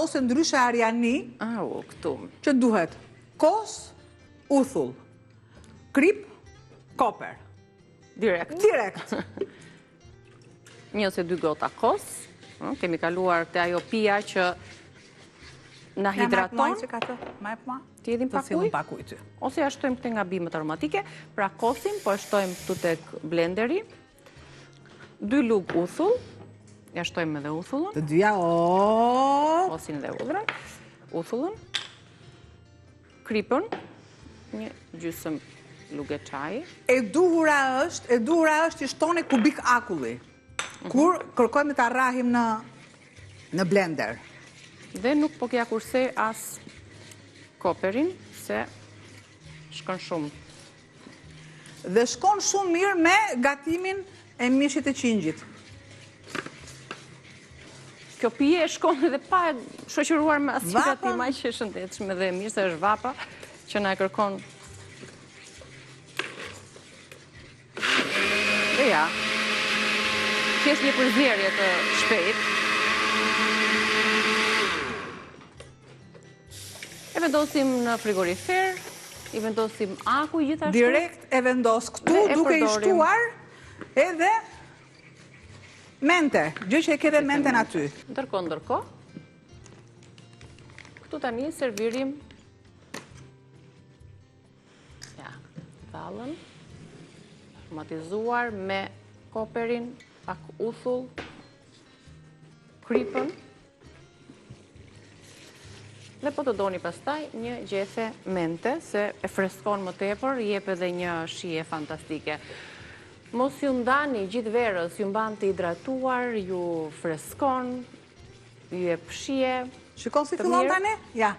ose ndryshe Ariani, këtu. që duhet kos, uthull, krip, koper. Direkt. 1 ose 2 gota kos. Kemi kaluar të ajo pija që na hidraton. Ti edhim pak ujë? Ose ja shtojmë këte nga bimet aromatike. Pra kosim, po e shtojmë këtu tek blenderi. 2 lug uthull. Ja shtojmë edhe uthullën. Të dyja, Kosin dhe udhrën. Uthullën. Kripën. 1 gjysmë lugë çaji. E duhura është i shtoni kubik akulli. Kur kërkojmë të arrahim në blender. Dhe nuk po kja kurse as koperin, se shkon shumë. Dhe shkon shumë mirë me gatimin e mishit e qingjit. Kjo pije shkon edhe pa shoqëruar me asnjë gatim aq që shëndetshme dhe mirë, se është vapa që na e kërkon. Dhe ja, thjesht një përzierje të shpejt. E vendosim në frigorifer, i vendosim akull gjithashtu. Direkt e vendos këtu, duke i shtuar edhe mente, gjë që e ke dhe menten aty. Ndërko. Këtu tani servirim thallën, aromatizuar me koperin, pak uthull, kripën. Dhe po të doni pastaj një gjethe mente, se e freskon më tepër, jep edhe një shije fantastike. Mos ju ndani gjithë verës, ju mban të hidratuar, ju freskon, ju jep shije. Shikon si fillon tani? Ja.